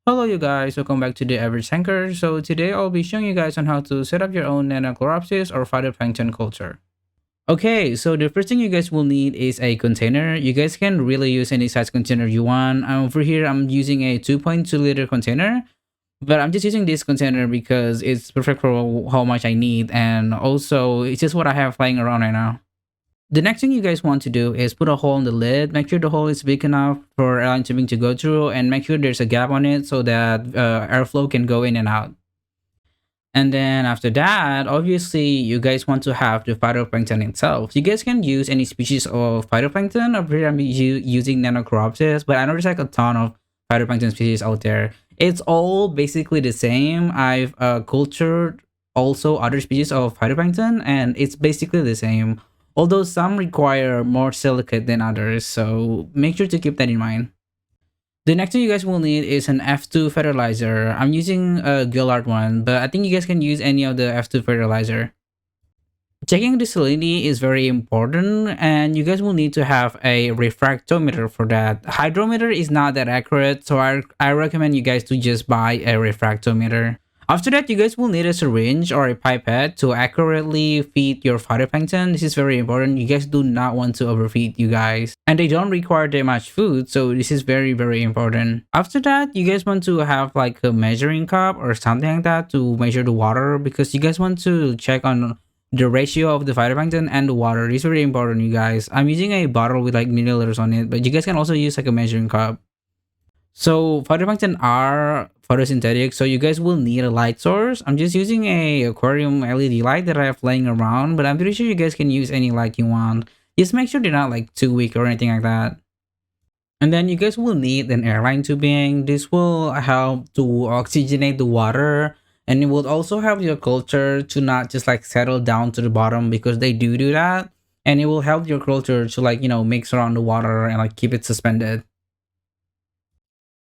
Hello you guys, welcome back to the AverageTanker. So today I'll be showing you guys on how to set up your own nanochlorosis or phytoplankton culture. Okay, so the first thing you guys will need is a container. You guys can really use any size container you want. Over here I'm using a 2.2 liter container, but I'm just using this container because it's perfect for how much I need, and also it's just what I have lying around right now. The next thing you guys want to do is put a hole in the lid. Make sure the hole is big enough for airline tubing to go through, and make sure there's a gap on it so that airflow can go in and out. And then after that, obviously, you guys want to have the phytoplankton itself. You guys can use any species of phytoplankton. Over here, I'm using nanocropsis, but I know there's like a ton of phytoplankton species out there. It's all basically the same. I've cultured also other species of phytoplankton, and it's basically the same. Although some require more silicate than others, so make sure to keep that in mind. The next thing you guys will need is an F2 fertilizer. I'm using a Gillard one, but I think you guys can use any of the F2 fertilizer. Checking the salinity is very important, and you guys will need to have a refractometer for that. Hydrometer is not that accurate, so I recommend you guys to just buy a refractometer. After that, you guys will need a syringe or a pipette to accurately feed your phytoplankton. This is very important. You guys do not want to overfeed you guys. And they don't require that much food, so this is very important. After that, you guys want to have like a measuring cup or something like that to measure the water, because you guys want to check on the ratio of the phytoplankton and the water. This is very important, you guys. I'm using a bottle with like milliliters on it, but you guys can also use like a measuring cup. So phytoplankton are photosynthetic, so you guys will need a light source. I'm just using a aquarium LED light that I have laying around, but I'm pretty sure you guys can use any light you want. Just make sure they're not like too weak or anything like that. And then you guys will need an airline tubing. This will help to oxygenate the water, and it will also help your culture to not just like settle down to the bottom, because they do that. And it will help your culture to like, mix around the water and like keep it suspended.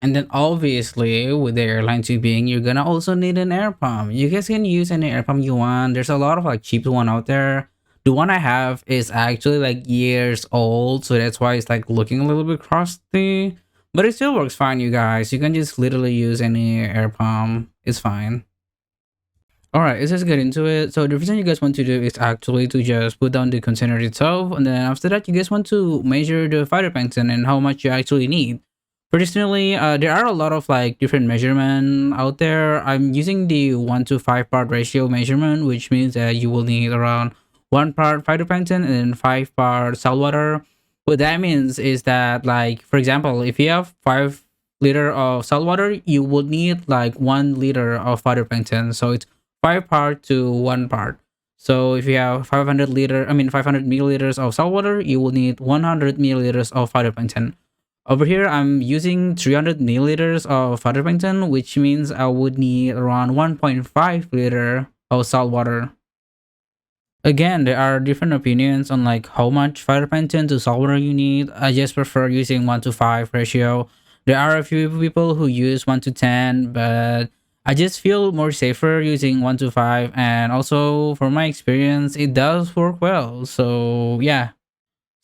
And then obviously with the airline tubing, you're gonna also need an air pump. You guys can use any air pump you want. There's a lot of like cheap one out there. The one I have is actually like years old, so that's why it's like looking a little bit crusty. But it still works fine, you guys. You can just literally use any air pump. It's fine. Alright, let's just get into it. So the first thing you guys want to do is actually to just put down the container itself, and then after that you guys want to measure the phytoplankton and how much you actually need. Personally, there are a lot of like different measurement out there. I'm using the 1 to 5 part ratio measurement, which means that you will need around 1 part phytoplankton and then 5 part saltwater. What that means is that, like, for example, if you have 5 liter of saltwater, you would need like 1 liter of phytoplankton. So it's 5 part to 1 part. So if you have 500 milliliters of saltwater, you will need 100 milliliters of phytoplankton. Over here, I'm using 300 milliliters of phytoplankton, which means I would need around 1.5 liter of salt water. Again, there are different opinions on like how much phytoplankton to salt water you need. I just prefer using 1 to 5 ratio. There are a few people who use 1 to 10, but I just feel more safer using 1 to 5, and also from my experience, it does work well. So yeah.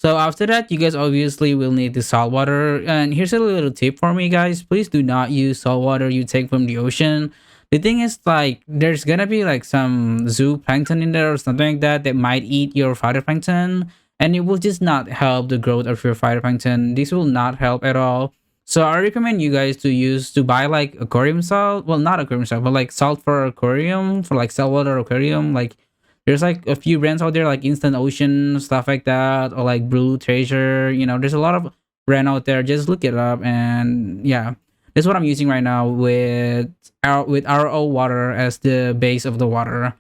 So after that, you guys obviously will need the salt water. And here's a little tip for me, guys. Please do not use salt water you take from the ocean. The thing is, like, there's gonna be like some zooplankton in there or something like that that might eat your phytoplankton, and it will just not help the growth of your phytoplankton. This will not help at all. So I recommend you guys to buy like aquarium salt. Well, not aquarium salt, but like salt for aquarium, for like saltwater aquarium. Like, there's like a few brands out there like Instant Ocean, stuff like that, or like Blue Treasure. There's a lot of brand out there. Just look it up, and yeah, that's what I'm using right now with RO water as the base of the water.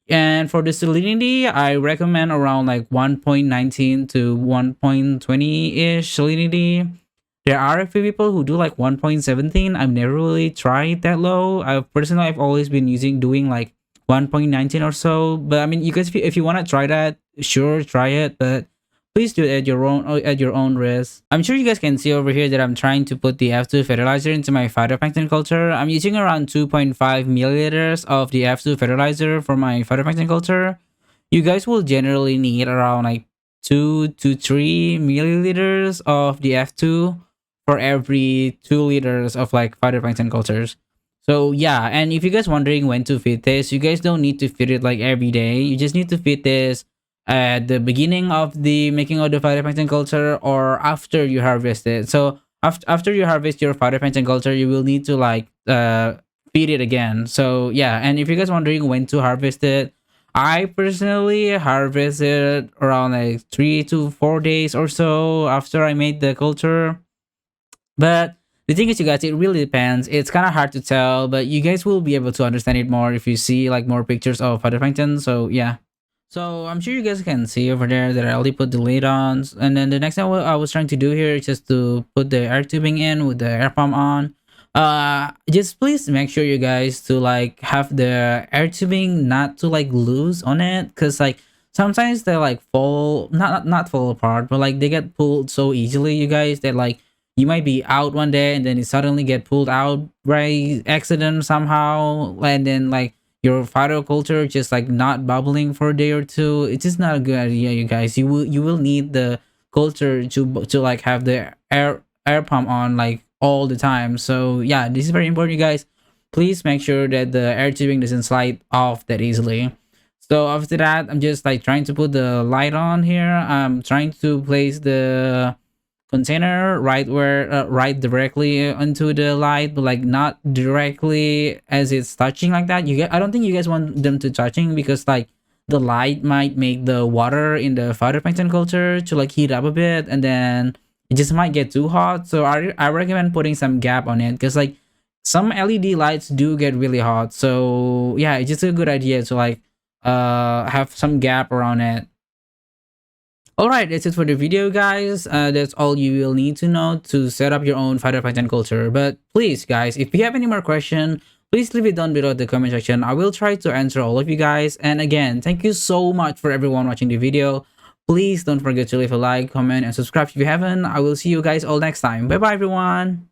And for the salinity, I recommend around like 1.19 to 1.20 ish salinity. There are a few people who do like 1.17. I've never really tried that low. I've always been doing like 1.19 or so. But I mean, you guys, if you want to try that, sure, try it. But please do it at your own risk. I'm sure you guys can see over here that I'm trying to put the F2 fertilizer into my phytoplankton culture. I'm using around 2.5 milliliters of the F2 fertilizer for my phytoplankton culture. You guys will generally need around like 2 to 3 milliliters of the F2 for every 2 liters of like phytoplankton cultures. So yeah, and if you guys wondering when to feed this, you guys don't need to feed it like every day. You just need to feed this at the beginning of the making of the phytoplankton culture or after you harvest it. So after you harvest your phytoplankton culture, you will need to like feed it again. So yeah, and if you guys wondering when to harvest it, I personally harvest it around like 3 to 4 days or so after I made the culture. But the thing is, you guys, it really depends. It's kind of hard to tell, but you guys will be able to understand it more if you see like more pictures of phytoplankton. So yeah. So I'm sure you guys can see over there that I already put the lid on. And then the next thing I was trying to do here is just to put the air tubing in with the air pump on. Just please make sure you guys to like have the air tubing not to like loose on it, because like sometimes they like fall, not fall apart, but like they get pulled so easily, you guys, that like you might be out one day and then it suddenly get pulled out by accident somehow, and then like your phytoculture just like not bubbling for a day or two. It's just not a good idea, you guys. You will need the culture to like have the air pump on like all the time. So yeah, this is very important, you guys. Please make sure that the air tubing doesn't slide off that easily. So after that, I'm just like trying to put the light on here. I'm trying to place the container right directly onto the light, but like not directly as it's touching like that. I don't think you guys want them to touching, because like the light might make the water in the phytoplankton culture to like heat up a bit, and then it just might get too hot. So I recommend putting some gap on it, because like some LED lights do get really hot. So yeah, it's just a good idea to like have some gap around it. Alright, that's it for the video, guys. That's all you will need to know to set up your own phytoplankton culture. But please, guys, if you have any more questions, please leave it down below in the comment section. I will try to answer all of you guys. And again, thank you so much for everyone watching the video. Please don't forget to leave a like, comment, and subscribe if you haven't. I will see you guys all next time. Bye bye, everyone.